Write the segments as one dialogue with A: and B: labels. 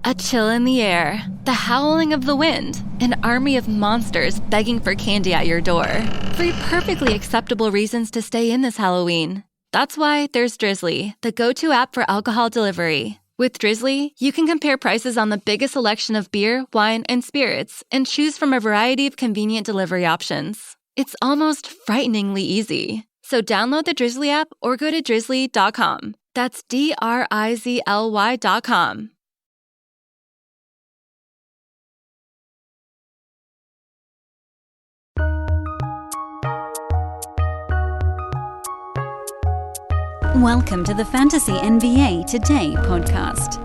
A: A chill in the air, the howling of the wind, an army of monsters begging for candy at your door. Three perfectly acceptable reasons to stay in this Halloween. That's why there's Drizzly, the go-to app for alcohol delivery. With Drizzly, you can compare prices on the biggest selection of beer, wine, and spirits, and choose from a variety of convenient delivery options. It's almost frighteningly easy. So download the Drizzly app or go to drizzly.com. That's DRIZLY.com.
B: Welcome to the Fantasy NBA Today podcast.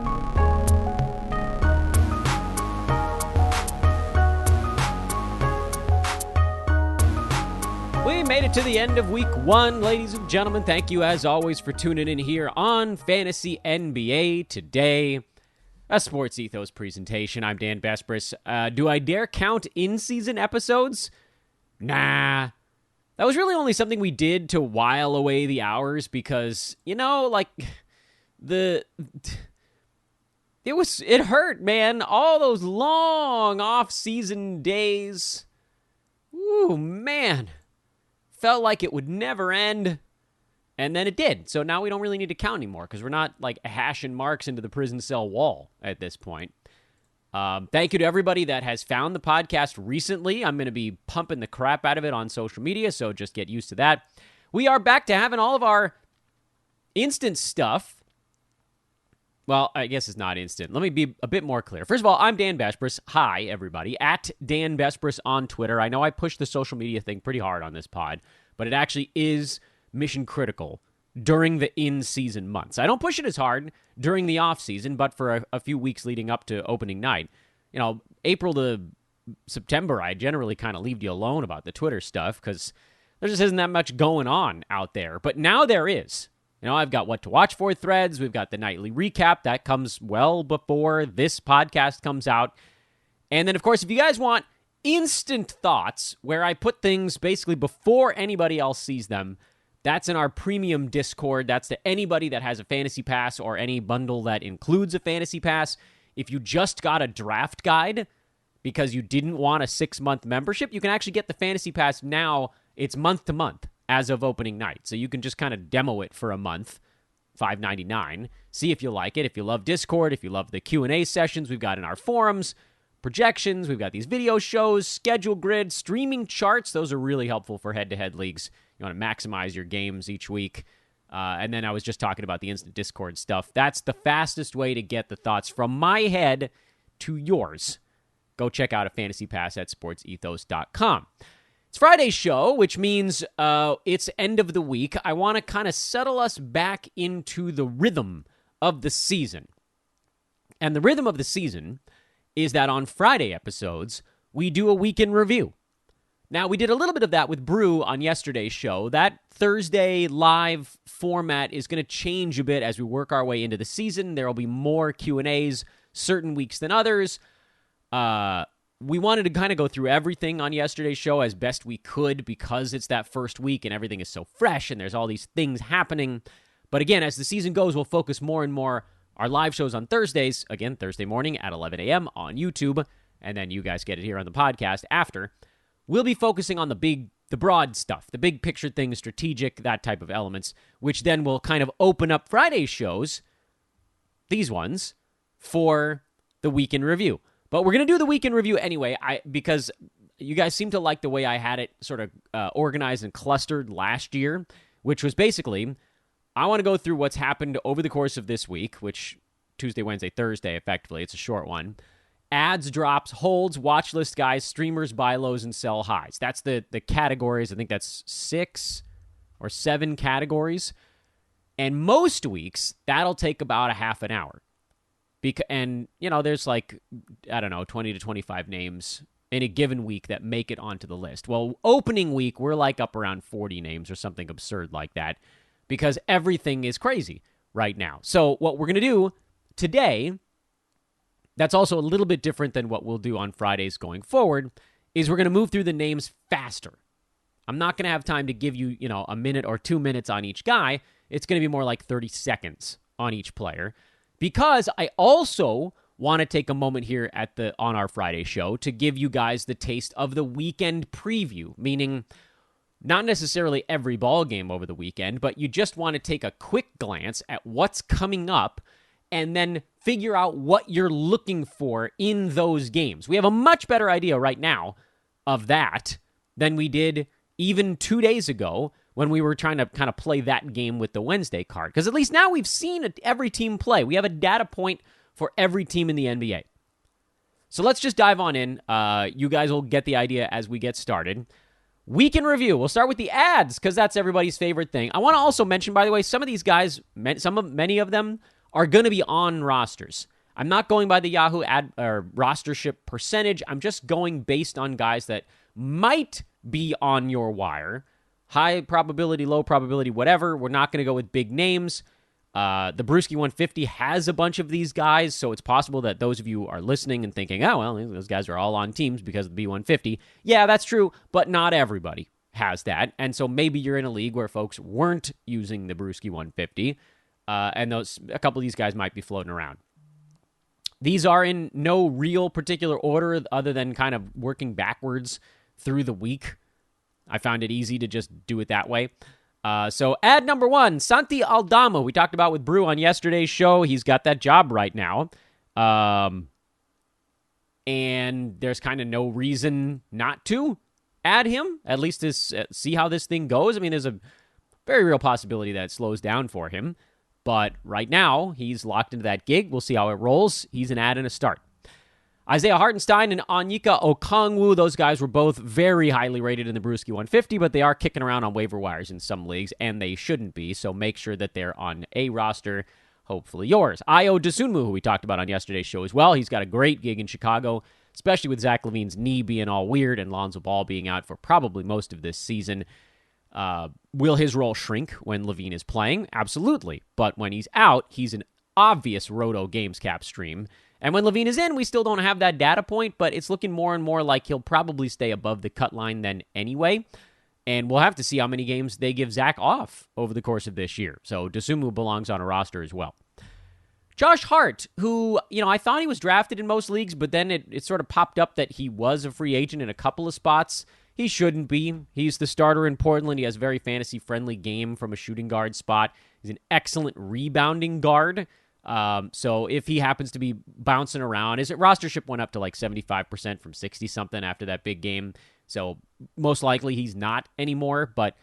C: We made it to the end of week one, ladies and gentlemen. Thank you, as always, for tuning in here on Fantasy NBA Today, a Sports Ethos presentation. I'm Dan Besbris. Do I dare count in-season episodes? Nah. That was really only something we did to while away the hours because, it hurt, man. All those long off-season days. Ooh, man. Felt like it would never end, and then it did. So now we don't really need to count anymore because we're not, hashing marks into the prison cell wall at this point. Thank you to everybody that has found the podcast recently. I'm going to be pumping the crap out of it on social media, so just get used to that. We are back to having all of our instant stuff. Well, I guess it's not instant. Let me be a bit more clear. First of all, I'm Dan Besbris. Hi, everybody. At Dan Besbris on Twitter. I know I push the social media thing pretty hard on this pod, but it actually is mission critical during the in-season months. I don't push it as hard during the off-season, but for a few weeks leading up to opening night. April to September, I generally kind of leave you alone about the Twitter stuff because there just isn't that much going on out there. But now there is. I've got what to watch for threads. We've got the nightly recap. That comes well before this podcast comes out. And then, of course, if you guys want instant thoughts where I put things basically before anybody else sees them, that's in our premium Discord. That's to anybody that has a fantasy pass or any bundle that includes a fantasy pass. If you just got a draft guide because you didn't want a 6-month membership, you can actually get the fantasy pass now. It's month to month as of opening night. So you can just kind of demo it for a month, $5.99. See if you like it. If you love Discord, if you love the Q&A sessions we've got in our forums, projections, we've got these video shows, schedule grid, streaming charts. Those are really helpful for head-to-head leagues. You want to maximize your games each week. And then I was just talking about the instant Discord stuff. That's the fastest way to get the thoughts from my head to yours. Go check out a fantasy pass at sportsethos.com. It's Friday's show, which means it's end of the week. I want to kind of settle us back into the rhythm of the season. And the rhythm of the season is that on Friday episodes, we do a week in review. Now, we did a little bit of that with Brew on yesterday's show. That Thursday live format is going to change a bit as we work our way into the season. There will be more Q&As certain weeks than others. We wanted to kind of go through everything on yesterday's show as best we could because it's that first week and everything is so fresh and there's all these things happening. But again, as the season goes, we'll focus more and more our live shows on Thursdays. Again, Thursday morning at 11 a.m. on YouTube. And then you guys get it here on the podcast after. We'll be focusing on the broad stuff, the big picture things, strategic, that type of elements, which then will kind of open up Friday's shows, these ones, for the week in review. But we're going to do the week in review anyway, because you guys seem to like the way I had it sort of organized and clustered last year, which was basically, I want to go through what's happened over the course of this week, which Tuesday, Wednesday, Thursday, effectively. It's a short one. Ads, drops, holds, watch list guys, streamers, buy lows, and sell highs. That's the categories. I think that's 6 or 7 categories. And most weeks, that'll take about a half an hour. And, there's 20 to 25 names in a given week that make it onto the list. Well, opening week, we're up around 40 names or something absurd like that because everything is crazy right now. So what we're going to do today, that's also a little bit different than what we'll do on Fridays going forward, is we're going to move through the names faster. I'm not going to have time to give you, a minute or 2 minutes on each guy. It's going to be more like 30 seconds on each player because I also want to take a moment here on our Friday show to give you guys the taste of the weekend preview, meaning not necessarily every ball game over the weekend, but you just want to take a quick glance at what's coming up and then figure out what you're looking for in those games. We have a much better idea right now of that than we did even 2 days ago when we were trying to kind of play that game with the Wednesday card. Because at least now we've seen every team play. We have a data point for every team in the NBA. So let's just dive on in. You guys will get the idea as we get started. Week in review. We'll start with the ads because that's everybody's favorite thing. I want to also mention, by the way, some of these guys, many of them are going to be on rosters. I'm not going by the Yahoo ad or rostership percentage. I'm just going based on guys that might be on your wire. High probability, low probability, whatever. We're not going to go with big names. The Brewski 150 has a bunch of these guys, so it's possible that those of you are listening and thinking, oh, well, those guys are all on teams because of the B150. Yeah, that's true, but not everybody has that. And so maybe you're in a league where folks weren't using the Brewski 150, and a couple of these guys might be floating around. These are in no real particular order other than kind of working backwards through the week. I found it easy to just do it that way. So ad number 1, Santi Aldama. We talked about with Brew on yesterday's show. He's got that job right now. And there's kind of no reason not to add him, at least to see how this thing goes. I mean, there's a very real possibility that it slows down for him. But right now, he's locked into that gig. We'll see how it rolls. He's an add and a start. Isaiah Hartenstein and Onyeka Okongwu, those guys were both very highly rated in the Brewski 150, but they are kicking around on waiver wires in some leagues, and they shouldn't be, so make sure that they're on a roster, hopefully yours. Ayo Dosunmu, who we talked about on yesterday's show as well, he's got a great gig in Chicago, especially with Zach LaVine's knee being all weird and Lonzo Ball being out for probably most of this season. Will his role shrink when LaVine is playing? Absolutely, but when he's out, he's an obvious Roto Games Cap stream. And when LaVine is in, we still don't have that data point, but it's looking more and more like he'll probably stay above the cut line then anyway. And we'll have to see how many games they give Zach off over the course of this year. So Dosunmu belongs on a roster as well. Josh Hart, who, I thought he was drafted in most leagues, but then it sort of popped up that he was a free agent in a couple of spots. He shouldn't be. He's the starter in Portland. He has a very fantasy-friendly game from a shooting guard spot. He's an excellent rebounding guard. So if he happens to be bouncing around, rostership went up to like 75% from 60-something after that big game. So most likely he's not anymore, but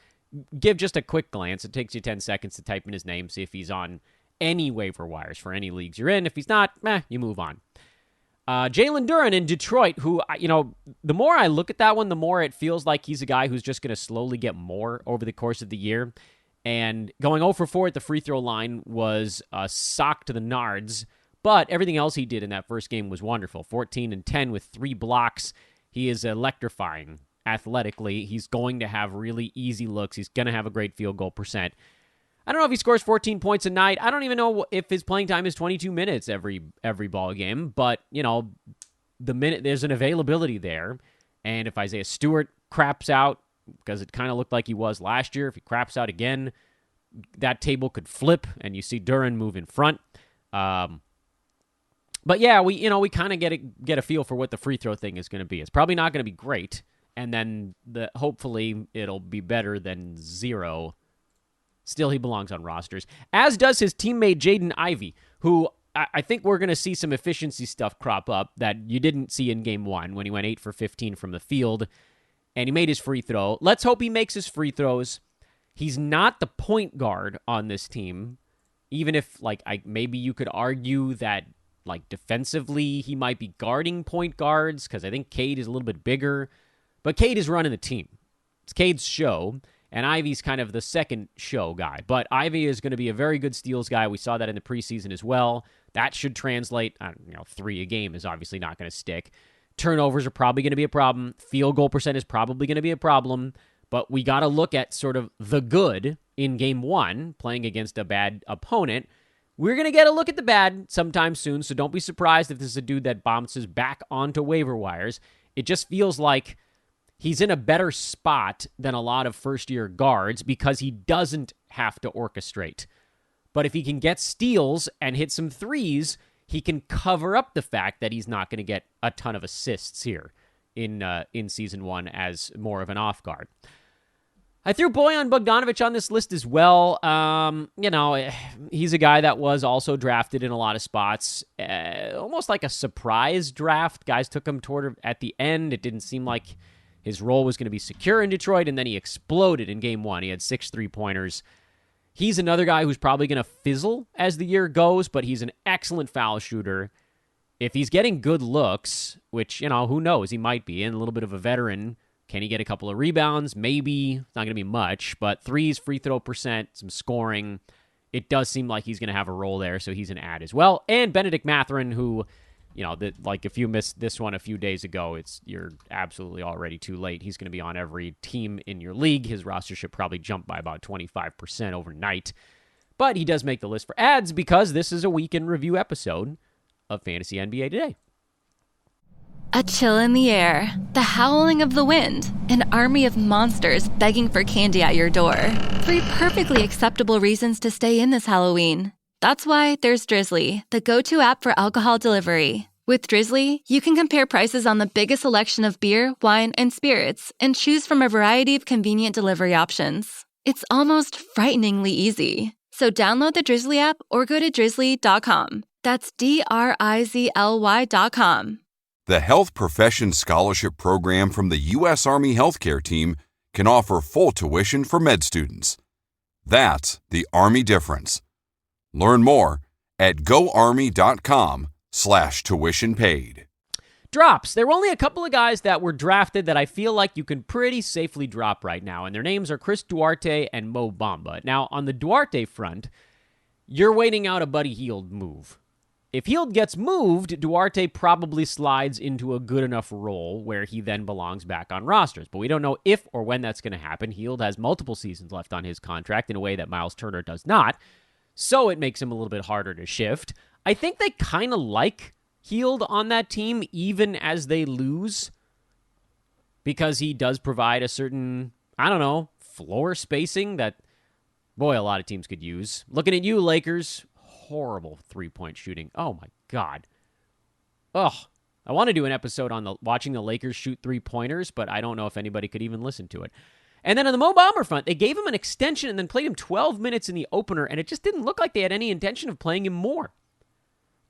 C: give just a quick glance. It takes you 10 seconds to type in his name, see if he's on any waiver wires for any leagues you're in. If he's not, you move on. Jalen Duren in Detroit, who, the more I look at that one, the more it feels like he's a guy who's just going to slowly get more over the course of the year. And going 0 for 4 at the free throw line was a sock to the nards, but everything else he did in that first game was wonderful. 14 and 10 with 3 blocks. He is electrifying athletically. He's going to have really easy looks. He's going to have a great field goal percent. I don't know if he scores 14 points a night. I don't even know if his playing time is 22 minutes every ball game, but, the minute there's an availability there. And if Isaiah Stewart craps out, because it kind of looked like he was last year. If he craps out again, that table could flip, and you see Duren move in front. But yeah, we kind of get a feel for what the free throw thing is going to be. It's probably not going to be great, and then hopefully it'll be better than 0. Still, he belongs on rosters, as does his teammate Jaden Ivey, who I think we're going to see some efficiency stuff crop up that you didn't see in Game 1 when he went 8 for 15 from the field. And he made his free throw. Let's hope he makes his free throws. He's not the point guard on this team, even if, maybe you could argue that, defensively he might be guarding point guards, because I think Cade is a little bit bigger. But Cade is running the team. It's Cade's show, and Ivey's kind of the second show guy. But Ivey is going to be a very good steals guy. We saw that in the preseason as well. That should translate. 3 a game is obviously not going to stick. Turnovers are probably going to be a problem. Field goal percent is probably going to be a problem. But we got to look at sort of the good in Game 1, playing against a bad opponent. We're going to get a look at the bad sometime soon, so don't be surprised if this is a dude that bounces back onto waiver wires. It just feels like he's in a better spot than a lot of first-year guards because he doesn't have to orchestrate. But if he can get steals and hit some threes, he can cover up the fact that he's not going to get a ton of assists here in Season 1 as more of an off guard. I threw Bojan Bogdanovic on this list as well. He's a guy that was also drafted in a lot of spots. Almost like a surprise draft. Guys took him toward at the end. It didn't seem like his role was going to be secure in Detroit, and then he exploded in Game 1. He had 6 3-pointers. He's another guy who's probably going to fizzle as the year goes, but he's an excellent foul shooter. If he's getting good looks, which, who knows, he might be, and a little bit of a veteran, can he get a couple of rebounds? Maybe. It's not going to be much, but threes, free throw percent, some scoring. It does seem like he's going to have a role there, so he's an add as well. And Benedict Mathurin, who, if you missed this one a few days ago, you're absolutely already too late. He's going to be on every team in your league. His roster should probably jump by about 25% overnight. But he does make the list for ads because this is a week in review episode of Fantasy NBA Today.
A: A chill in the air, the howling of the wind, an army of monsters begging for candy at your door. 3 perfectly acceptable reasons to stay in this Halloween. That's why there's Drizzly, the go-to app for alcohol delivery. With Drizzly, you can compare prices on the biggest selection of beer, wine, and spirits, and choose from a variety of convenient delivery options. It's almost frighteningly easy. So download the Drizzly app or go to drizzly.com. That's DRIZLY.com.
D: The Health Professions Scholarship Program from the U.S. Army Healthcare Team can offer full tuition for med students. That's the Army difference. Learn more at goarmy.com/tuition paid.
C: Drops. There were only a couple of guys that were drafted that I feel like you can pretty safely drop right now, and their names are Chris Duarte and Mo Bamba. Now, on the Duarte front, you're waiting out a Buddy Hield move. If Hield gets moved, Duarte probably slides into a good enough role where he then belongs back on rosters. But we don't know if or when that's going to happen. Hield has multiple seasons left on his contract in a way that Miles Turner does not. So it makes him a little bit harder to shift. I think they kind of like Hield on that team, even as they lose, because he does provide a certain, floor spacing that, boy, a lot of teams could use. Looking at you, Lakers. Horrible three-point shooting. Oh, my God. Ugh. I want to do an episode on watching the Lakers shoot three-pointers, but I don't know if anybody could even listen to it. And then on the Mo Bamba front, they gave him an extension and then played him 12 minutes in the opener, and it just didn't look like they had any intention of playing him more.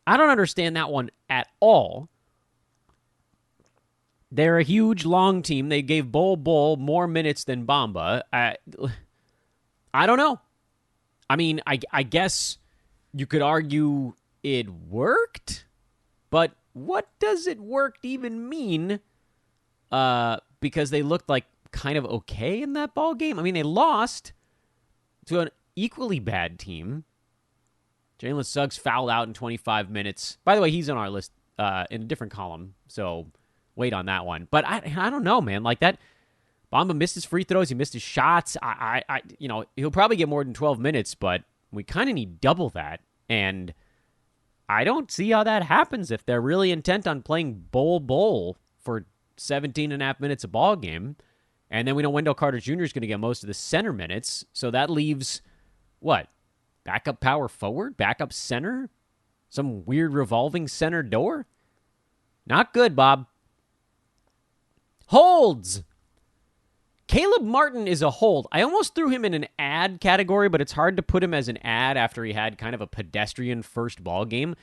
C: I don't understand that one at all. They're a huge, long team. They gave Bol more minutes than Bamba. I don't know. I mean, I guess you could argue it worked, but what does it worked even mean? Because they looked like kind of okay in that ball game. I mean, they lost to an equally bad team. Jalen Suggs fouled out in 25 minutes. By the way, he's on our list in a different column, so wait on that one. But I don't know, man. Like that, Bamba missed his free throws. He missed his shots. He'll probably get more than 12 minutes, but we kind of need double that. And I don't see how that happens if they're really intent on playing Bol for 17 and a half minutes a ball game. And then we know Wendell Carter Jr. is going to get most of the center minutes. So that leaves, what? Backup power forward? Backup center? Some weird revolving center door? Not good, Bob. Holds! Caleb Martin is a hold. I almost threw him in an ad category, but it's hard to put him as an ad after he had kind of a pedestrian first ball game.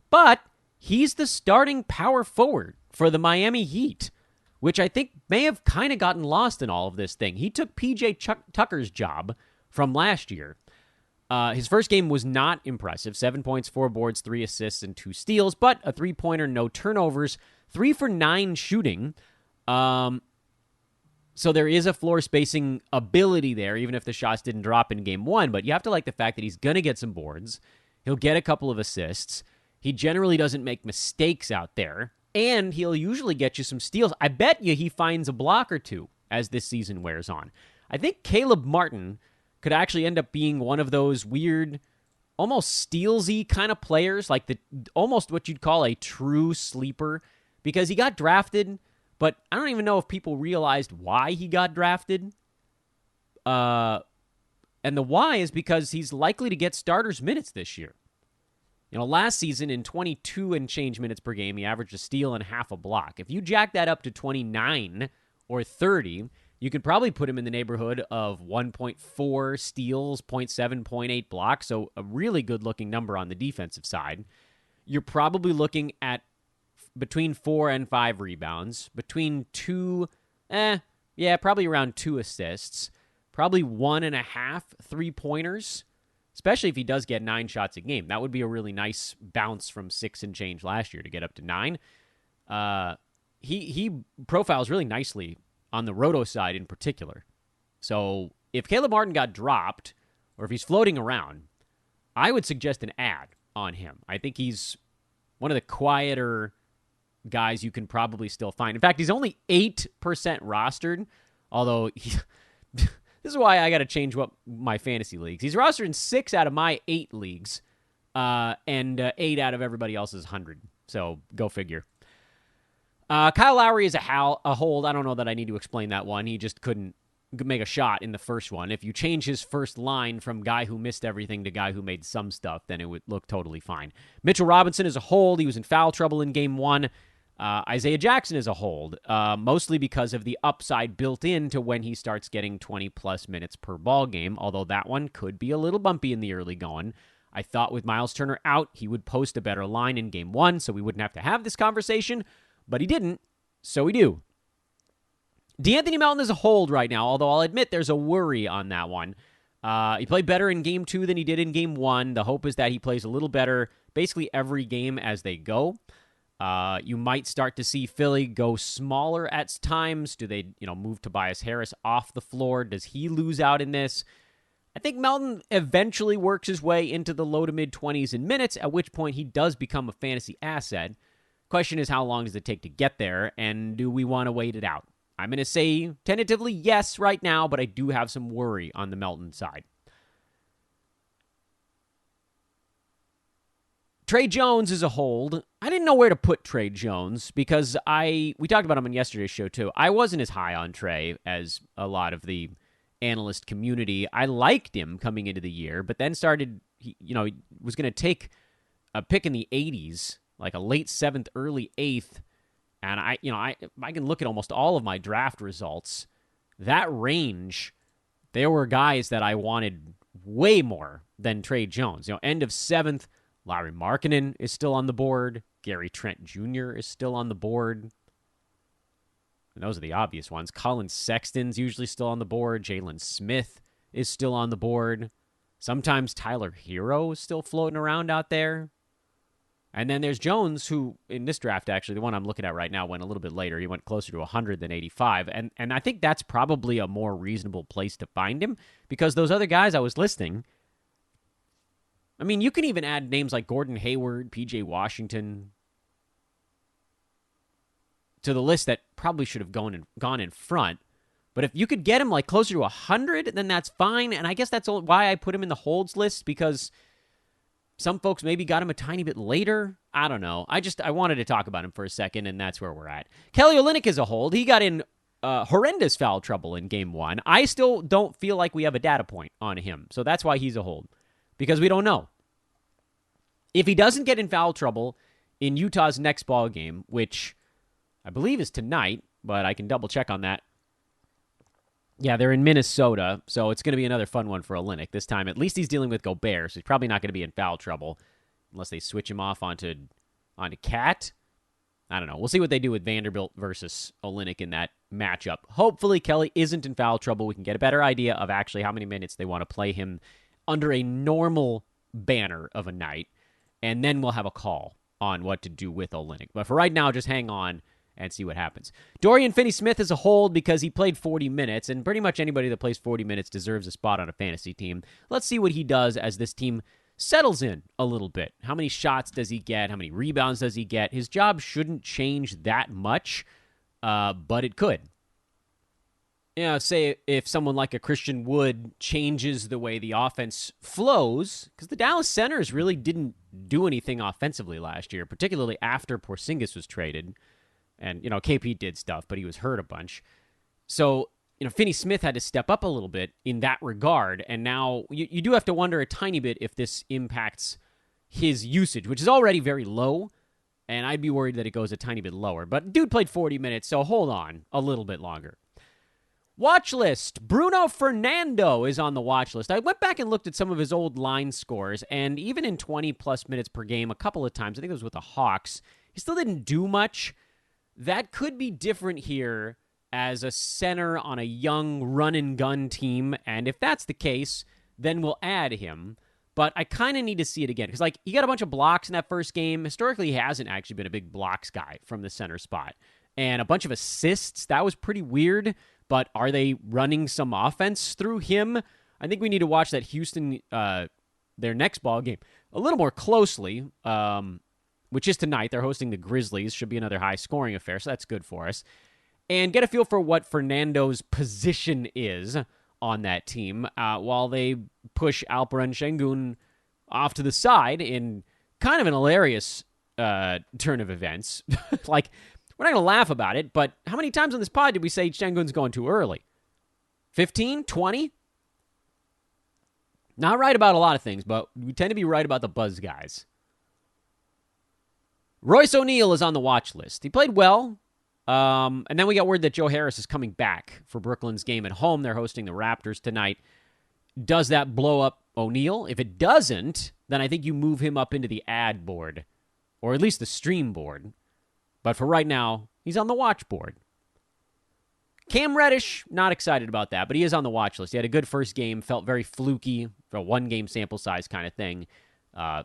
C: But he's the starting power forward for the Miami Heat, which I think may have kind of gotten lost in all of this thing. He took P.J. Tucker's job from last year. His first game was not impressive. 7 points, 4 boards, 3 assists, and 2 steals, but a 3-pointer, no turnovers, 3 for 9 shooting. So there is a floor spacing ability there, even if the shots didn't drop in game 1. But you have to like the fact that he's going to get some boards. He'll get a couple of assists. He generally doesn't make mistakes out there. And he'll usually get you some steals. I bet you he finds a block or two as this season wears on. I think Caleb Martin could actually end up being one of those weird, almost stealsy kind of players, like almost what you'd call a true sleeper, because he got drafted, but I don't even know if people realized why he got drafted. And the why is because he's likely to get starters minutes this year. Last season in 22 and change minutes per game, he averaged a steal and half a block. If you jack that up to 29 or 30, you could probably put him in the neighborhood of 1.4 steals, 0.7, 0.8 blocks, so a really good-looking number on the defensive side. You're probably looking at between 4 and 5 rebounds, between probably around 2 assists, probably 1.5 three-pointers, especially if he does get 9 shots a game. That would be a really nice bounce from 6 and change last year to get up to 9. He profiles really nicely on the roto side in particular. So if Caleb Martin got dropped, or if he's floating around, I would suggest an ad on him. I think he's one of the quieter guys you can probably still find. In fact, he's only 8% rostered, although this is why I got to change what my fantasy leagues. He's rostered in 6 out of my 8 leagues, and 8 out of everybody else's 100. So go figure. Kyle Lowry is a hold. I don't know that I need to explain that one. He just couldn't make a shot in the first one. If you change his first line from guy who missed everything to guy who made some stuff, then it would look totally fine. Mitchell Robinson is a hold. He was in foul trouble in game 1. Isaiah Jackson is a hold, mostly because of the upside built into when he starts getting 20-plus minutes per ball game, although that one could be a little bumpy in the early going. I thought with Miles Turner out, he would post a better line in game 1, so we wouldn't have to have this conversation, but he didn't, so we do. DeAnthony Melton is a hold right now, although I'll admit there's a worry on that one. He played better in game 2 than he did in game 1. The hope is that he plays a little better basically every game as they go. You might start to see Philly go smaller at times. Do they, move Tobias Harris off the floor? Does he lose out in this? I think Melton eventually works his way into the low to mid-20s in minutes, at which point he does become a fantasy asset. Question is, how long does it take to get there, and do we want to wait it out? I'm going to say tentatively yes right now, but I do have some worry on the Melton side. Trey Jones is a hold. I didn't know where to put Trey Jones because we talked about him in yesterday's show too. I wasn't as high on Trey as a lot of the analyst community. I liked him coming into the year, but then he was going to take a pick in the 80s, like a late 7th, early 8th, and I can look at almost all of my draft results. That range, there were guys that I wanted way more than Trey Jones. End of 7th, Lauri Markkanen is still on the board. Gary Trent Jr. is still on the board. And those are the obvious ones. Colin Sexton's usually still on the board. Jalen Smith is still on the board. Sometimes Tyler Hero is still floating around out there. And then there's Jones, who in this draft, actually, the one I'm looking at right now, went a little bit later. He went closer to 100 than 85. And I think that's probably a more reasonable place to find him because those other guys I was listing, I mean, you can even add names like Gordon Hayward, P.J. Washington to the list that probably should have gone in front. But if you could get him like closer to 100, then that's fine. And I guess that's why I put him in the holds list, because some folks maybe got him a tiny bit later. I don't know. I wanted to talk about him for a second, and that's where we're at. Kelly Olynyk is a hold. He got in horrendous foul trouble in game 1. I still don't feel like we have a data point on him. So that's why he's a hold, because we don't know. If he doesn't get in foul trouble in Utah's next ball game, which I believe is tonight, but I can double check on that. Yeah, they're in Minnesota, so it's going to be another fun one for Olynyk. This time, at least he's dealing with Gobert, so he's probably not going to be in foul trouble unless they switch him off onto Cat. I don't know. We'll see what they do with Vanderbilt versus Olynyk in that matchup. Hopefully, Kelly isn't in foul trouble. We can get a better idea of actually how many minutes they want to play him under a normal banner of a night, and then we'll have a call on what to do with Olynyk. But for right now, just hang on and see what happens. Dorian Finney-Smith is a hold because he played 40 minutes, and pretty much anybody that plays 40 minutes deserves a spot on a fantasy team. Let's see what he does as this team settles in a little bit. How many shots does he get? How many rebounds does he get? His job shouldn't change that much, but it could. Say if someone like a Christian Wood changes the way the offense flows, because the Dallas Centers really didn't do anything offensively last year, particularly after Porzingis was traded. And, KP did stuff, but he was hurt a bunch. So, Finney-Smith had to step up a little bit in that regard. And now you do have to wonder a tiny bit if this impacts his usage, which is already very low, and I'd be worried that it goes a tiny bit lower. But dude played 40 minutes, so hold on a little bit longer. Watch list. Bruno Fernando is on the watch list. I went back and looked at some of his old line scores, and even in 20-plus minutes per game a couple of times, I think it was with the Hawks, he still didn't do much. That could be different here as a center on a young run-and-gun team, and if that's the case, then we'll add him. But I kind of need to see it again, because he got a bunch of blocks in that first game. Historically, he hasn't actually been a big blocks guy from the center spot. And a bunch of assists, that was pretty weird. But are they running some offense through him? I think we need to watch that Houston, their next ball game, a little more closely, which is tonight. They're hosting the Grizzlies. Should be another high-scoring affair, so that's good for us. And get a feel for what Fernando's position is on that team while they push Alperen Şengün off to the side in kind of an hilarious turn of events. We're not going to laugh about it, but how many times on this pod did we say Şengün's going too early? 15? 20? Not right about a lot of things, but we tend to be right about the buzz guys. Royce O'Neal is on the watch list. He played well, and then we got word that Joe Harris is coming back for Brooklyn's game at home. They're hosting the Raptors tonight. Does that blow up O'Neal? If it doesn't, then I think you move him up into the ad board, or at least the stream board. But for right now, he's on the watch board. Cam Reddish, not excited about that, but he is on the watch list. He had a good first game, felt very fluky for a one-game sample size kind of thing.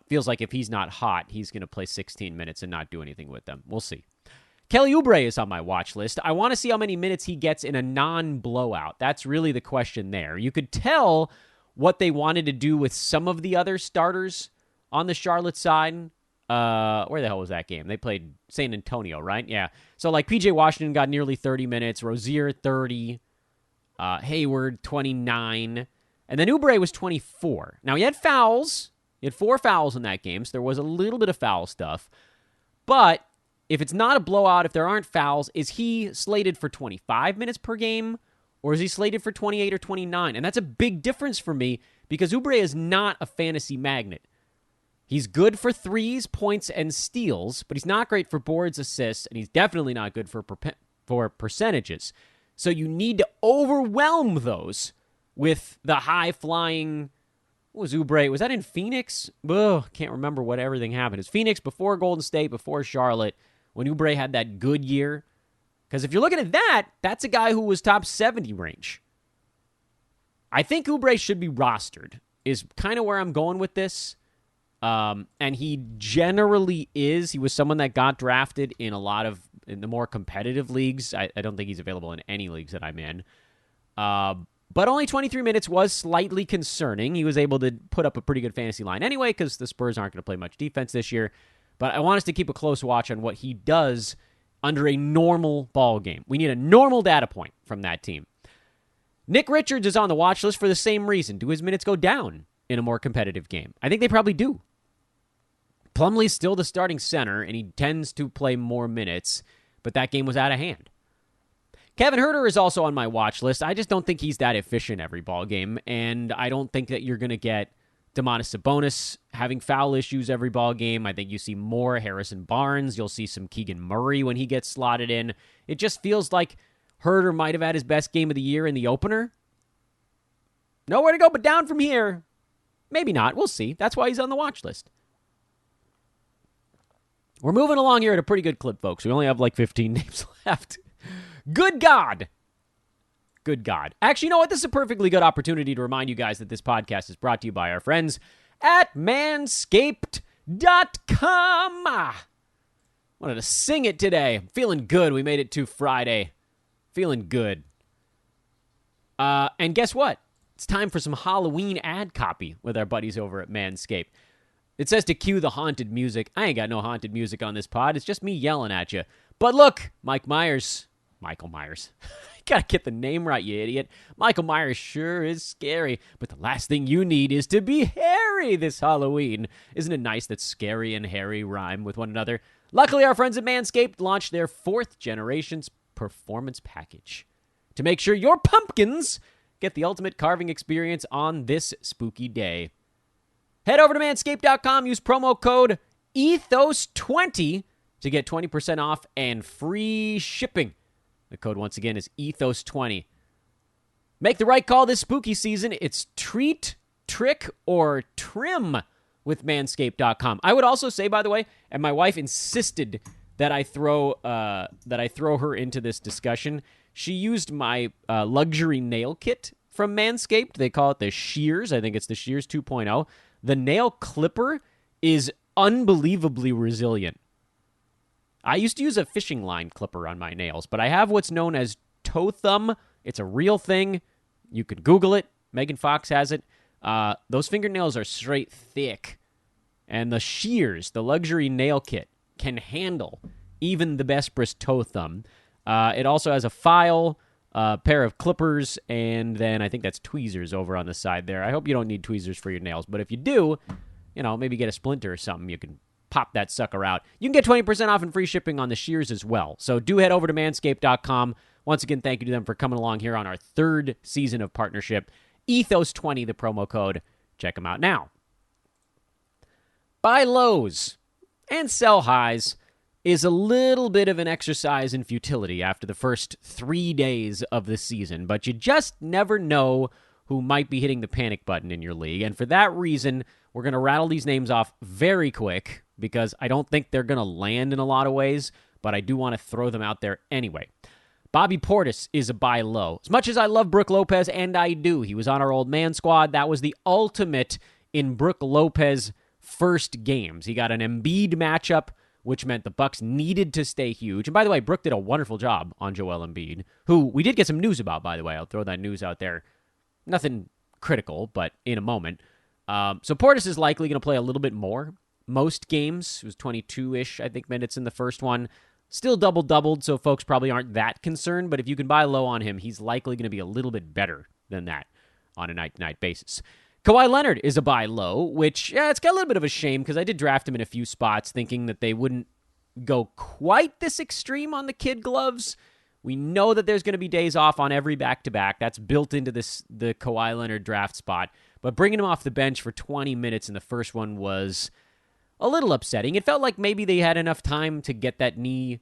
C: Feels like if he's not hot, he's going to play 16 minutes and not do anything with them. We'll see. Kelly Oubre is on my watch list. I want to see how many minutes he gets in a non-blowout. That's really the question there. You could tell what they wanted to do with some of the other starters on the Charlotte side. Where the hell was that game? They played San Antonio, right? Yeah. So PJ Washington got nearly 30 minutes, Rozier 30, Hayward 29, and then Oubre was 24. Now he had fouls. He had 4 fouls in that game, so there was a little bit of foul stuff. But if it's not a blowout, if there aren't fouls, is he slated for 25 minutes per game, or is he slated for 28 or 29? And that's a big difference for me because Oubre is not a fantasy magnet. He's good for threes, points, and steals, but he's not great for boards, assists, and he's definitely not good for percentages. So you need to overwhelm those with the high-flying... What was Oubre? Was that in Phoenix? Can't remember what everything happened. It's Phoenix before Golden State, before Charlotte, when Oubre had that good year. Because if you're looking at that, that's a guy who was top 70 range. I think Oubre should be rostered, is kind of where I'm going with this. And he generally is. He was someone that got drafted in in the more competitive leagues. I don't think he's available in any leagues that I'm in. But only 23 minutes was slightly concerning. He was able to put up a pretty good fantasy line anyway because the Spurs aren't going to play much defense this year. But I want us to keep a close watch on what he does under a normal ball game. We need a normal data point from that team. Nick Richards is on the watch list for the same reason. Do his minutes go down in a more competitive game? I think they probably do. Plumlee's still the starting center, and he tends to play more minutes, but that game was out of hand. Kevin Huerter is also on my watch list. I just don't think he's that efficient every ball game, and I don't think that you're going to get Domantas Sabonis having foul issues every ball game. I think you see more Harrison Barnes. You'll see some Keegan Murray when he gets slotted in. It just feels like Huerter might have had his best game of the year in the opener. Nowhere to go but down from here. Maybe not. We'll see. That's why he's on the watch list. We're moving along here at a pretty good clip, folks. We only have 15 names left. Good God. Good God. Actually, you know what? This is a perfectly good opportunity to remind you guys that this podcast is brought to you by our friends at Manscaped.com. Wanted to sing it today. I'm feeling good. We made it to Friday. Feeling good. And guess what? It's time for some Halloween ad copy with our buddies over at Manscaped. It says to cue the haunted music. I ain't got no haunted music on this pod. It's just me yelling at you. But look, Michael Myers. Gotta get the name right, you idiot. Michael Myers sure is scary, but the last thing you need is to be hairy this Halloween. Isn't it nice that scary and hairy rhyme with one another? Luckily, our friends at Manscaped launched their 4th generation's performance package to make sure your pumpkins get the ultimate carving experience on this spooky day. Head over to manscaped.com, use promo code ETHOS20 to get 20% off and free shipping. The code, once again, is ETHOS20. Make the right call this spooky season. It's treat, trick, or trim with manscaped.com. I would also say, by the way, and my wife insisted that I throw her into this discussion. She used my luxury nail kit from Manscaped. They call it the Shears. I think it's the Shears 2.0. The nail clipper is unbelievably resilient. I used to use a fishing line clipper on my nails, but I have what's known as toe thumb. It's a real thing. You can Google it. Megan Fox has it. Those fingernails are straight thick. And the Shears, the luxury nail kit, can handle even the Besbris toe thumb. It also has a file, a pair of clippers, and then I think that's tweezers over on the side there. I hope you don't need tweezers for your nails, but if you do, maybe get a splinter or something, you can pop that sucker out. You can get 20% off and free shipping on the Shears as well. So do head over to manscaped.com. Once again, thank you to them for coming along here on our third season of partnership. Ethos20, the promo code. Check them out now. Buy lows and sell highs is a little bit of an exercise in futility after the first 3 days of the season, but you just never know who might be hitting the panic button in your league. And for that reason, we're going to rattle these names off very quick because I don't think they're going to land in a lot of ways, but I do want to throw them out there anyway. Bobby Portis is a buy low. As much as I love Brook Lopez, and I do, he was on our old man squad. That was the ultimate in Brook Lopez first games. He got an Embiid matchup, which meant the Bucks needed to stay huge. And by the way, Brook did a wonderful job on Joel Embiid, who we did get some news about, by the way. I'll throw that news out there. Nothing critical, but in a moment. So Portis is likely going to play a little bit more. Most games, it was 22-ish, I think, minutes in the first one. Still doubled, so folks probably aren't that concerned. But if you can buy low on him, he's likely going to be a little bit better than that on a night-to-night basis. Kawhi Leonard is a buy low, which, it's got a little bit of a shame because I did draft him in a few spots thinking that they wouldn't go quite this extreme on the kid gloves. We know that there's going to be days off on every back-to-back. That's built into the Kawhi Leonard draft spot. But bringing him off the bench for 20 minutes in the first one was a little upsetting. It felt like maybe they had enough time to get that knee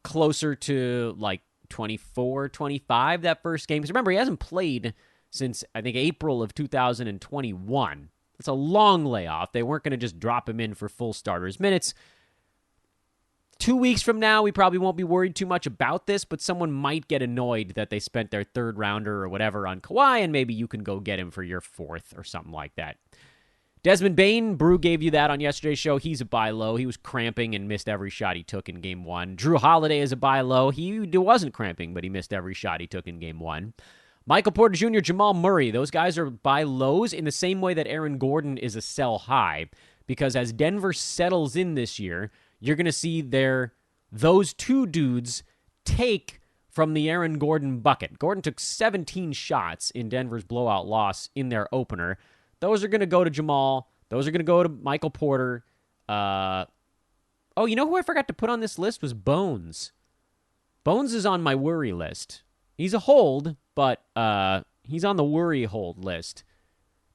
C: closer to like 24, 25 that first game. Because remember, he hasn't played since, I think, April of 2021. It's a long layoff. They weren't going to just drop him in for full starters minutes. 2 weeks from now, we probably won't be worried too much about this, but someone might get annoyed that they spent their third rounder or whatever on Kawhi, and maybe you can go get him for your fourth or something like that. Desmond Bane, Brew gave you that on yesterday's show. He's a buy low. He was cramping and missed every shot he took in game one. Drew Holiday is a buy low. He wasn't cramping, but he missed every shot he took in game one. Michael Porter Jr., Jamal Murray, those guys are buy lows in the same way that Aaron Gordon is a sell high, because as Denver settles in this year, you're going to see those two dudes take from the Aaron Gordon bucket. Gordon took 17 shots in Denver's blowout loss in their opener. Those are going to go to Jamal. Those are going to go to Michael Porter. You know who I forgot to put on this list was Bones. Bones is on my worry list. He's a hold, but he's on the worry hold list.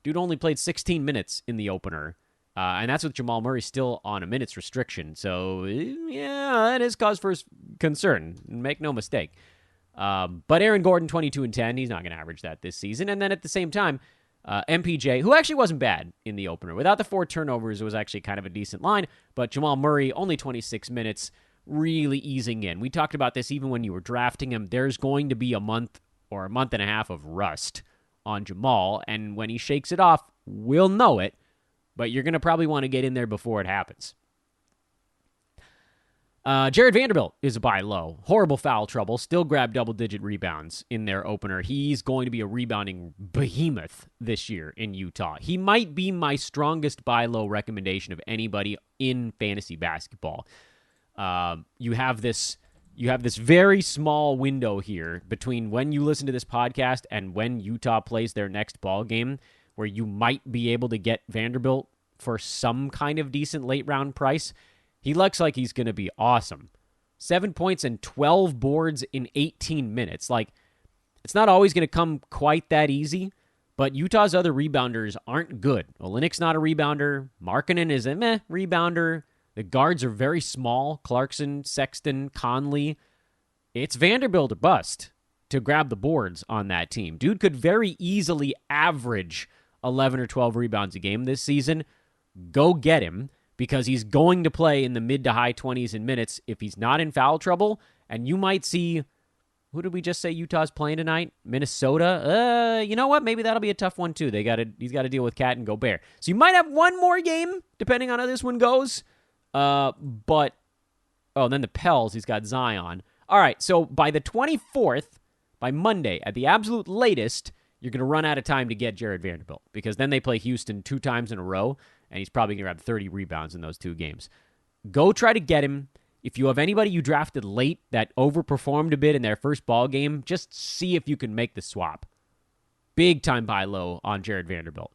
C: Dude only played 16 minutes in the opener. And that's with Jamal Murray still on a minutes restriction. So, yeah, that is cause for concern. Make no mistake. But Aaron Gordon, 22 and 10, he's not going to average that this season. And then at the same time, MPJ, who actually wasn't bad in the opener. Without the 4 turnovers, it was actually kind of a decent line. But Jamal Murray, only 26 minutes, really easing in. We talked about this even when you were drafting him. There's going to be a month or a month and a half of rust on Jamal. And when he shakes it off, we'll know it. But you're going to probably want to get in there before it happens. Jared Vanderbilt is a buy low. Horrible foul trouble. Still grabbed double-digit rebounds in their opener. He's going to be a rebounding behemoth this year in Utah. He might be my strongest buy low recommendation of anybody in fantasy basketball. You have this very small window here between when you listen to this podcast and when Utah plays their next ball game, where you might be able to get Vanderbilt for some kind of decent late-round price. He looks like he's going to be awesome. 7 points and 12 boards in 18 minutes. Like, it's not always going to come quite that easy, But Utah's other rebounders aren't good. Olynyk's not a rebounder. Markkanen is a meh rebounder. The guards are very small. Clarkson, Sexton, Conley. It's Vanderbilt or bust to grab the boards on that team. Dude could very easily average 11 or 12 rebounds a game this season. Go get him, because he's going to play in the mid to high 20s in minutes if he's not in foul trouble. And you might see, who did we just say Utah's playing tonight? Minnesota? You know what? Maybe that'll be a tough one too. He's got to deal with Cat and Gobert. So you might have one more game, depending on how this one goes. Then the Pels, he's got Zion. All right, so by the 24th, by Monday, at the absolute latest, you're going to run out of time to get Jared Vanderbilt, because then they play Houston 2 times in a row, and he's probably going to grab 30 rebounds in those 2 games. Go try to get him. If you have anybody you drafted late that overperformed a bit in their first ball game, just see if you can make the swap. Big time buy low on Jared Vanderbilt.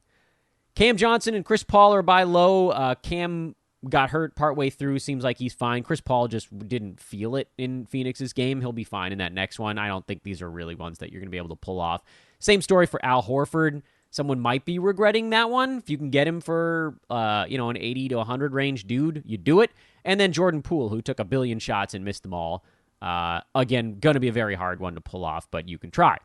C: Cam Johnson and Chris Paul are buy low. Cam got hurt partway through. Seems like he's fine. Chris Paul just didn't feel it in Phoenix's game. He'll be fine in that next one. I don't think these are really ones that you're going to be able to pull off. Same story for Al Horford. Someone might be regretting that one. If you can get him for an 80 to 100 range dude, you do it. And then Jordan Poole, who took 1 billion shots and missed them all. Again, going to be a very hard one to pull off, but you can try.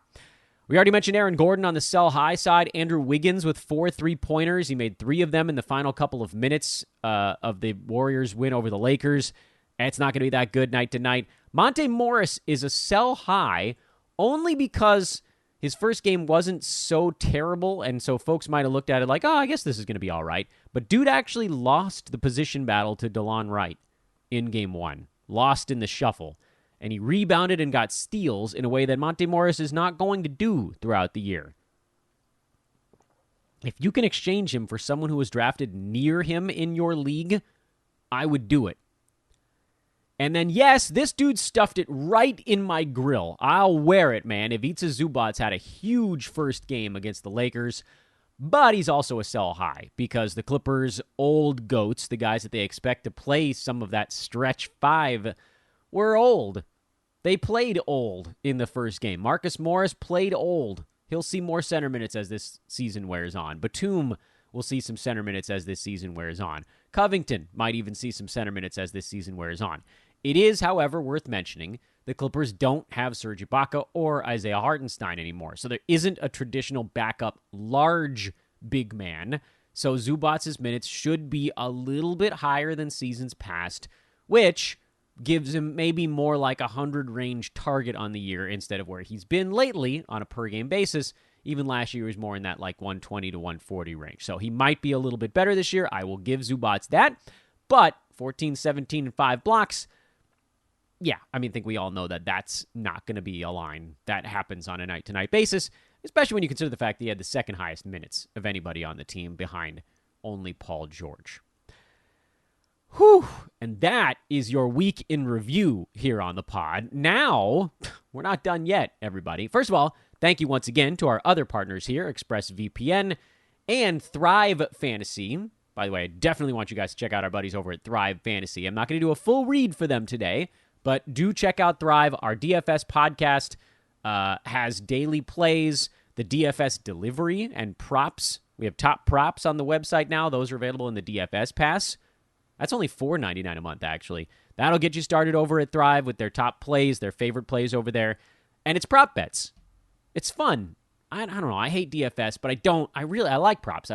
C: We already mentioned Aaron Gordon on the sell high side. Andrew Wiggins with 4 3-pointers. He made 3 of them in the final couple of minutes of the Warriors' win over the Lakers. It's not going to be that good night to night. Monte Morris is a sell high only because his first game wasn't so terrible, and so folks might have looked at it like, I guess this is going to be all right. But dude actually lost the position battle to DeLon Wright in game 1. Lost in the shuffle. And he rebounded and got steals in a way that Monte Morris is not going to do throughout the year. If you can exchange him for someone who was drafted near him in your league, I would do it. And then, yes, this dude stuffed it right in my grill. I'll wear it, man. Ivica Zubac's had a huge first game against the Lakers, but he's also a sell high because the Clippers' old goats, the guys that they expect to play some of that stretch 5, were old. They played old in the first game. Marcus Morris played old. He'll see more center minutes as this season wears on. Batum will see some center minutes as this season wears on. Covington might even see some center minutes as this season wears on. It is, however, worth mentioning the Clippers don't have Serge Ibaka or Isaiah Hartenstein anymore. So there isn't a traditional backup large big man. So Zubac's minutes should be a little bit higher than seasons past, which gives him maybe more like 100 range target on the year instead of where he's been lately on a per game basis. Even last year he was more in that like 120 to 140 range. So he might be a little bit better this year. I will give Zubac that. But 14, 17, and 5 blocks, yeah, I think we all know that that's not going to be a line that happens on a night-to-night basis, especially when you consider the fact that he had the second highest minutes of anybody on the team behind only Paul George. Whew, and that is your week in review here on the pod. Now, we're not done yet, everybody. First of all, thank you once again to our other partners here, ExpressVPN and Thrive Fantasy. By the way, I definitely want you guys to check out our buddies over at Thrive Fantasy. I'm not going to do a full read for them today, but do check out Thrive. Our DFS podcast has daily plays, the DFS delivery, and props. We have top props on the website now. Those are available in the DFS pass. That's only $4.99 a month, actually. That'll get you started over at Thrive with their top plays, their favorite plays over there. And it's prop bets. It's fun. I don't know. I hate DFS, but I like props.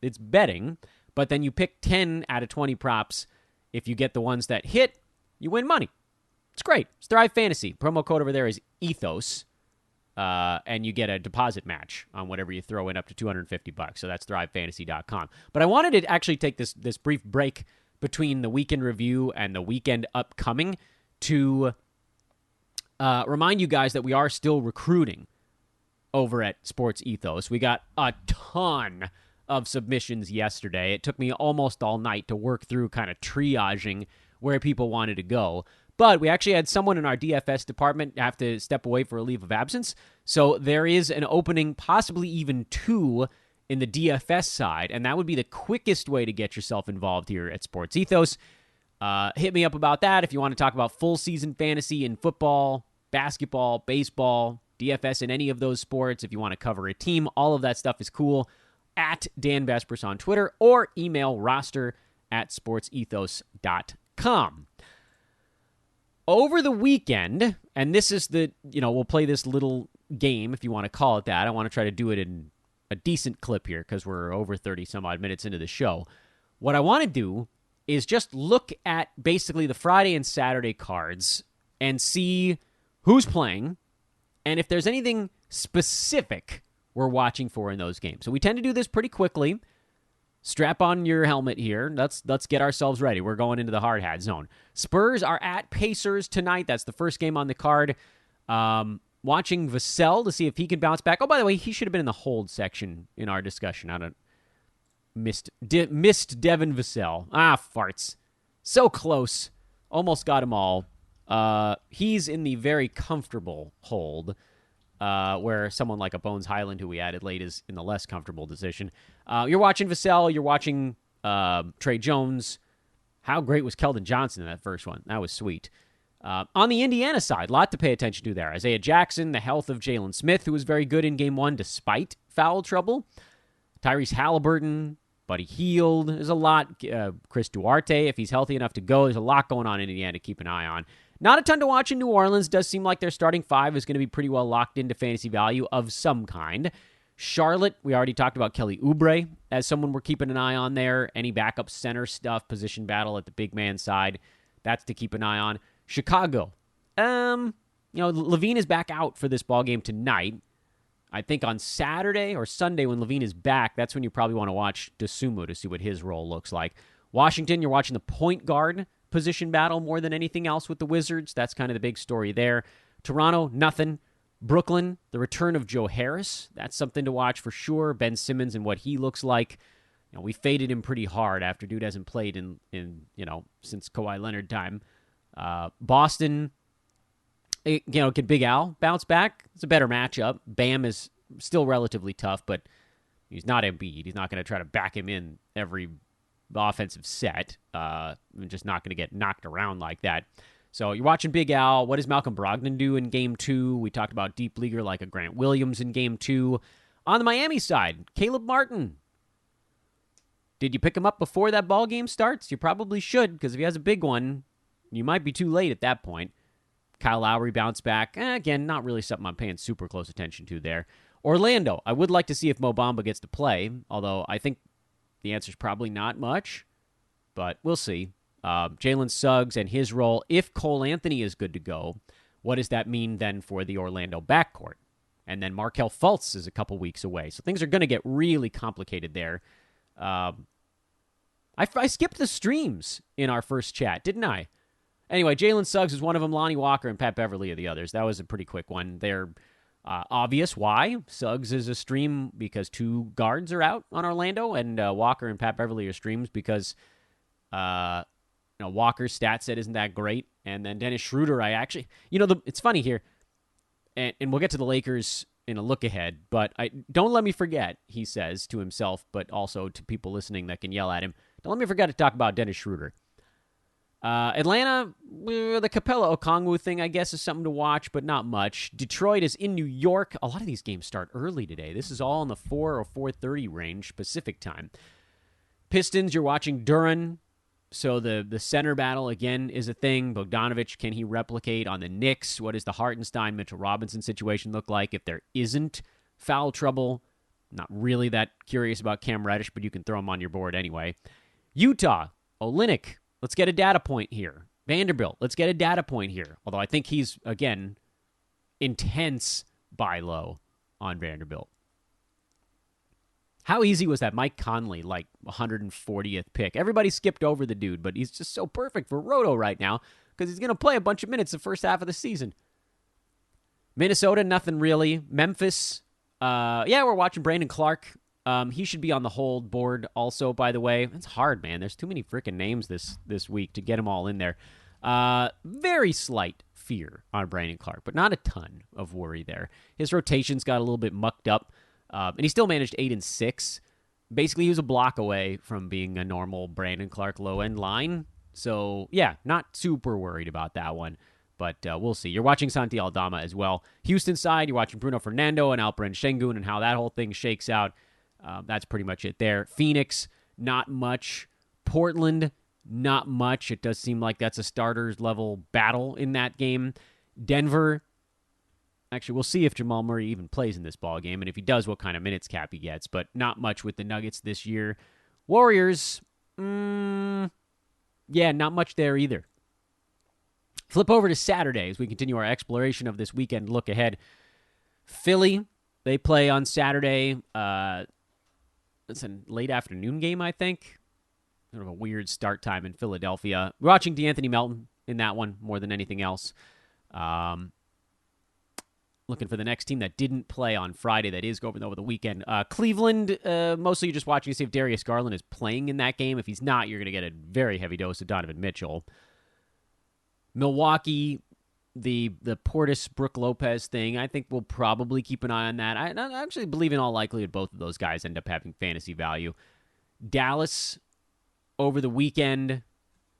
C: It's betting, but then you pick 10 out of 20 props. If you get the ones that hit, you win money. It's great. It's Thrive Fantasy. Promo code over there is ETHOS, and you get a deposit match on whatever you throw in up to $250. So that's thrivefantasy.com. But I wanted to actually take this brief break between the weekend review and the weekend upcoming to remind you guys that we are still recruiting over at Sports Ethos. We got a ton of submissions yesterday. It took me almost all night to work through kind of triaging where people wanted to go. But we actually had someone in our DFS department have to step away for a leave of absence. So there is an opening, possibly even 2, in the DFS side, and that would be the quickest way to get yourself involved here at Sports Ethos. Hit me up about that if you want to talk about full season fantasy in football, basketball, baseball, DFS in any of those sports, if you want to cover a team, all of that stuff is cool. At Dan Vespers on Twitter, or email roster@sportsethos.com. Over the weekend, and this is we'll play this little game, if you want to call it that. I want to try to do it in a decent clip here because we're over 30 some odd minutes into the show. What I want to do is just look at basically the Friday and Saturday cards and see who's playing and if there's anything specific we're watching for in those games. So we tend to do this pretty quickly. Strap on your helmet here. Let's get ourselves ready. We're going into the hard hat zone. Spurs are at Pacers tonight. That's the first game on the card. Watching Vassell to see if he can bounce back. Oh, by the way, he should have been in the hold section in our discussion. Missed Devin Vassell. Farts. So close. Almost got them all. He's in the very comfortable hold, where someone like a Bones Highland, who we added late, is in the less comfortable position. You're watching Vassell. You're watching Trey Jones. How great was Keldon Johnson in that first one? That was sweet. On the Indiana side, a lot to pay attention to there. Isaiah Jackson, the health of Jalen Smith, who was very good in Game 1 despite foul trouble. Tyrese Halliburton, Buddy Hield. There's a lot. Chris Duarte, if he's healthy enough to go. There's a lot going on in Indiana to keep an eye on. Not a ton to watch in New Orleans. Does seem like their starting five is going to be pretty well locked into fantasy value of some kind. Charlotte, we already talked about Kelly Oubre as someone we're keeping an eye on there. Any backup center stuff, position battle at the big man side, that's to keep an eye on. Chicago, Levine is back out for this ball game tonight. I think on Saturday or Sunday when Levine is back, that's when you probably want to watch Dosunmu to see what his role looks like. Washington, you're watching the point guard position battle more than anything else with the Wizards. That's kind of the big story there. Toronto, nothing. Brooklyn, the return of Joe Harris. That's something to watch for sure. Ben Simmons and what he looks like. We faded him pretty hard after dude hasn't played in since Kawhi Leonard time. Boston, can Big Al bounce back? It's a better matchup. Bam is still relatively tough, but he's not Embiid. He's not going to try to back him in every offensive set. Just not going to get knocked around like that. So you're watching Big Al. What does Malcolm Brogdon do in Game 2? We talked about deep leaguer like a Grant Williams in Game 2. On the Miami side, Caleb Martin. Did you pick him up before that ball game starts? You probably should, because if he has a big one, you might be too late at that point. Kyle Lowry bounced back. Again, not really something I'm paying super close attention to there. Orlando, I would like to see if Mo Bamba gets to play, although I think the answer is probably not much, but we'll see. Jalen Suggs and his role. If Cole Anthony is good to go, what does that mean then for the Orlando backcourt? And then Markelle Fultz is a couple weeks away, so things are going to get really complicated there. I skipped the streams in our first chat, didn't I? Anyway, Jalen Suggs is one of them. Lonnie Walker and Pat Beverly are the others. That was a pretty quick one. They're obvious why. Suggs is a stream because two guards are out on Orlando, and Walker and Pat Beverly are streams because Walker's stat set isn't that great. And then Dennis Schroeder, it's funny here, and we'll get to the Lakers in a look ahead, but don't let me forget, he says to himself, but also to people listening that can yell at him, don't let me forget to talk about Dennis Schroeder. Atlanta, the Capella Okongwu thing, I guess, is something to watch, but not much. Detroit is in New York. A lot of these games start early today. This is all in the 4 or 4:30 range, Pacific time. Pistons, you're watching Duran. So the center battle, again, is a thing. Bogdanovich, can he replicate on the Knicks? What does the Hartenstein, Mitchell Robinson situation look like if there isn't foul trouble? Not really that curious about Cam Reddish, but you can throw him on your board anyway. Utah, Olynyk. Let's get a data point here. Vanderbilt, let's get a data point here. Although I think he's, again, intense buy low on Vanderbilt. How easy was that Mike Conley, 140th pick? Everybody skipped over the dude, but he's just so perfect for Roto right now because he's going to play a bunch of minutes the first half of the season. Minnesota, nothing really. Memphis, we're watching Brandon Clark. He should be on the hold board also, by the way. It's hard, man. There's too many freaking names this week to get them all in there. Very slight fear on Brandon Clark, but not a ton of worry there. His rotations got a little bit mucked up, and he still managed 8 and 6. Basically, he was a block away from being a normal Brandon Clark low-end line. So, yeah, not super worried about that one. But we'll see. You're watching Santi Aldama as well. Houston side, you're watching Bruno Fernando and Alperen Şengün and how that whole thing shakes out. That's pretty much it there. Phoenix, not much. Portland, not much. It does seem like that's a starters level battle in that game. Denver, actually, we'll see if Jamal Murray even plays in this ball game, and if he does, what kind of minutes cap he gets. But not much with the Nuggets this year. Warriors, not much there either. Flip over to Saturday as we continue our exploration of this weekend look ahead. Philly, they play on Saturday. It's a late afternoon game, I think. Sort of a weird start time in Philadelphia. We're watching DeAnthony Melton in that one more than anything else. Looking for the next team that didn't play on Friday that is going over the weekend. Cleveland, mostly you're just watching to see if Darius Garland is playing in that game. If he's not, you're going to get a very heavy dose of Donovan Mitchell. Milwaukee, the Portis Brook Lopez thing, I think we'll probably keep an eye on that. I actually believe in all likelihood both of those guys end up having fantasy value. Dallas over the weekend.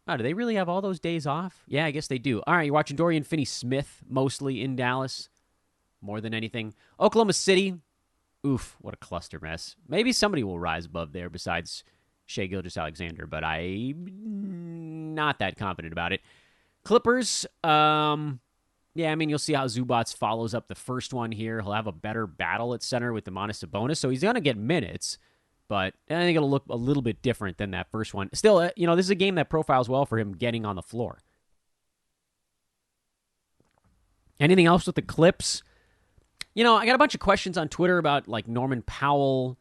C: Oh, do they really have all those days off? Yeah, I guess they do. All right, you're watching Dorian Finney-Smith mostly in Dallas more than anything. Oklahoma City, oof, what a cluster mess. Maybe somebody will rise above there besides Shai Gilgeous-Alexander, but I'm not that confident about it. Clippers, you'll see how Zubats follows up the first one here. He'll have a better battle at center with Domantas Sabonis, so he's going to get minutes, but I think it'll look a little bit different than that first one. Still, this is a game that profiles well for him getting on the floor. Anything else with the Clips? I got a bunch of questions on Twitter about, like, Norman Powell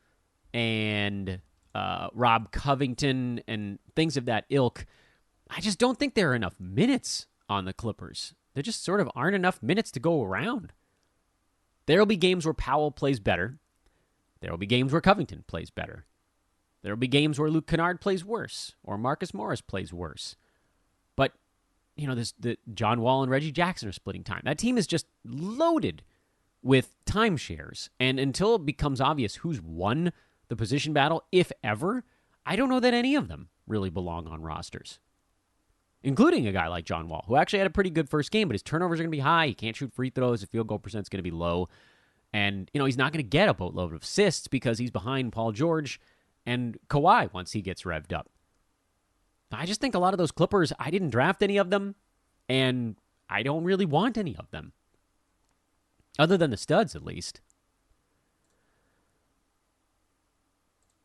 C: and Rob Covington and things of that ilk. I just don't think there are enough minutes on the Clippers. There just sort of aren't enough minutes to go around. There will be games where Powell plays better. There will be games where Covington plays better. There will be games where Luke Kennard plays worse or Marcus Morris plays worse. But, the John Wall and Reggie Jackson are splitting time. That team is just loaded with timeshares. And until it becomes obvious who's won the position battle, if ever, I don't know that any of them really belong on rosters. Including a guy like John Wall, who actually had a pretty good first game, but his turnovers are going to be high. He can't shoot free throws. His field goal percent's going to be low. And, he's not going to get a boatload of assists because he's behind Paul George and Kawhi once he gets revved up. I just think a lot of those Clippers, I didn't draft any of them, and I don't really want any of them. Other than the studs, at least.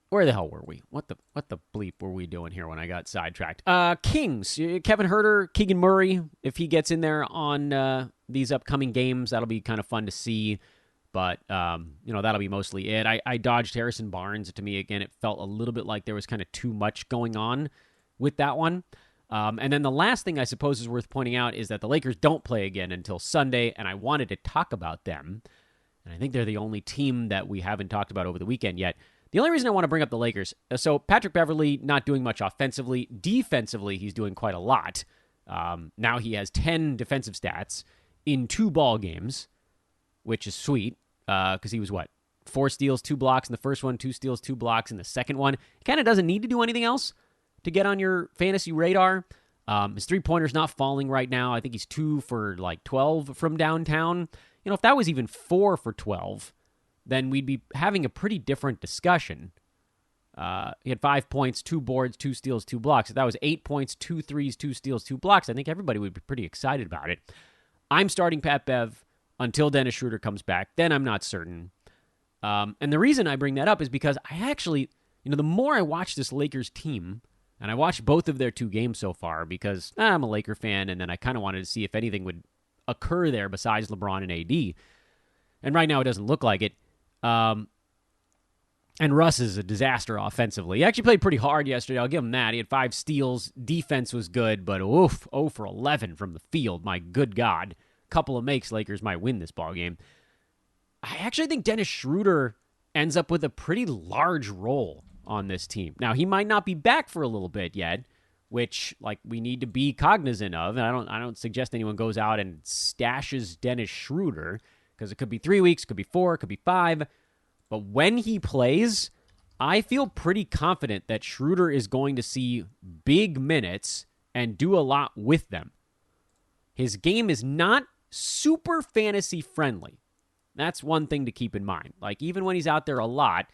C: Where the hell were we? What the bleep were we doing here when I got sidetracked? Kings. Kevin Huerter, Keegan Murray, if he gets in there on these upcoming games, that'll be kind of fun to see. But, that'll be mostly it. I dodged Harrison Barnes. To me, again, it felt a little bit like there was kind of too much going on with that one. And then the last thing I suppose is worth pointing out is that the Lakers don't play again until Sunday, and I wanted to talk about them. And I think they're the only team that we haven't talked about over the weekend yet. The only reason I want to bring up the Lakers, so Patrick Beverley not doing much offensively. Defensively, he's doing quite a lot. Now he has 10 defensive stats in 2 ball games, which is sweet, because he was, 4 steals, 2 blocks in the first one, 2 steals, 2 blocks in the second one. He kind of doesn't need to do anything else to get on your fantasy radar. His three-pointer's not falling right now. I think he's 2 for 12 from downtown. If that was even 4 for 12, then we'd be having a pretty different discussion. He had 5 points, 2 boards, 2 steals, 2 blocks. If that was 8 points, 2 threes, 2 steals, 2 blocks, I think everybody would be pretty excited about it. I'm starting Pat Bev until Dennis Schroeder comes back. Then I'm not certain. And the reason I bring that up is because I actually, the more I watch this Lakers team, and I watched both of their 2 games so far because I'm a Laker fan, and then I kind of wanted to see if anything would occur there besides LeBron and AD. And right now it doesn't look like it. And Russ is a disaster offensively. He actually played pretty hard yesterday. I'll give him that. He had 5 steals. Defense was good, but 0 for 11 from the field. My good God. Couple of makes, Lakers might win this ballgame. I actually think Dennis Schroeder ends up with a pretty large role on this team. Now, he might not be back for a little bit yet, which we need to be cognizant of. And I don't suggest anyone goes out and stashes Dennis Schroeder, because it could be 3 weeks, could be 4, could be 5. But when he plays, I feel pretty confident that Schroeder is going to see big minutes and do a lot with them. His game is not super fantasy friendly. That's one thing to keep in mind. Like, even when he's out there a lot,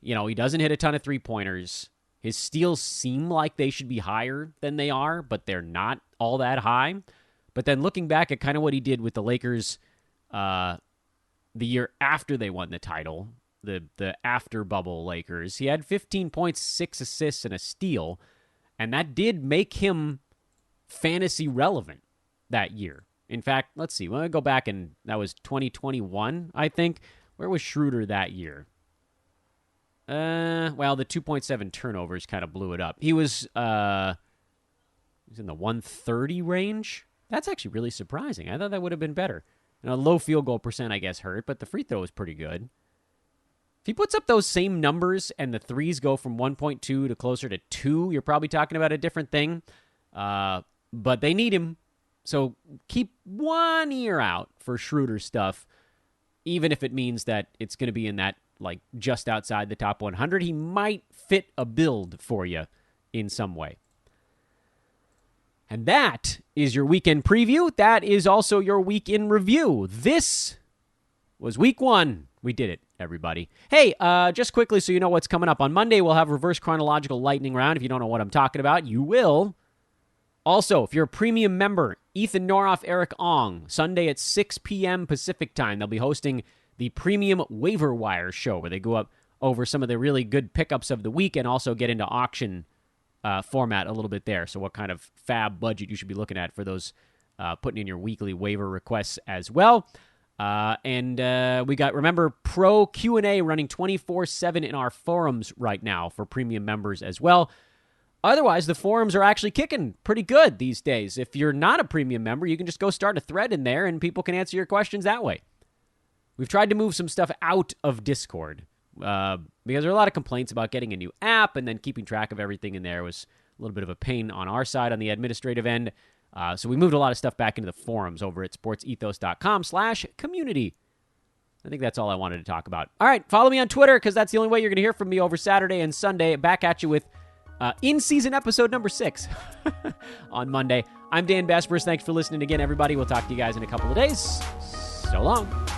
C: he doesn't hit a ton of three-pointers. His steals seem like they should be higher than they are, but they're not all that high. But then looking back at kind of what he did with the Lakers the year after they won the title, the after bubble Lakers, he had 15 points, 6 assists, and a steal, and that did make him fantasy relevant that year. In fact, let's see. When I go back, and that was 2021, I think. Where was Schroeder that year? Well, the 2.7 turnovers kind of blew it up. He was in the 130 range. That's actually really surprising. I thought that would have been better. A low field goal percent, I guess, hurt, but the free throw was pretty good. If he puts up those same numbers and the threes go from 1.2 to closer to 2, you're probably talking about a different thing. But they need him. So keep one ear out for Schroeder stuff, even if it means that it's going to be in that, like, just outside the top 100. He might fit a build for you in some way. And that is your weekend preview. That is also your week in review. This was week 1. We did it, everybody. Hey, just quickly so you know what's coming up. On Monday, we'll have reverse chronological lightning round. If you don't know what I'm talking about, you will. Also, if you're a premium member, Ethan Noroff, Eric Ong, Sunday at 6 p.m. Pacific time, they'll be hosting the Premium Waiver Wire show, where they go up over some of the really good pickups of the week and also get into auction format a little bit there. So what kind of fab budget you should be looking at for those putting in your weekly waiver requests as well. And we got, remember, Pro Q&A running 24/7 in our forums right now for premium members as well. Otherwise, the forums are actually kicking pretty good these days. If you're not a premium member, you can just go start a thread in there and people can answer your questions that way. We've tried to move some stuff out of Discord because there are a lot of complaints about getting a new app, and then keeping track of everything in there was a little bit of a pain on our side on the administrative end. So we moved a lot of stuff back into the forums over at sportsethos.com/community. I think that's all I wanted to talk about. All right, follow me on Twitter because that's the only way you're going to hear from me over Saturday and Sunday. Back at you with in-season episode number 6 on Monday. I'm Dan Besbris. Thanks for listening again, everybody. We'll talk to you guys in a couple of days. So long.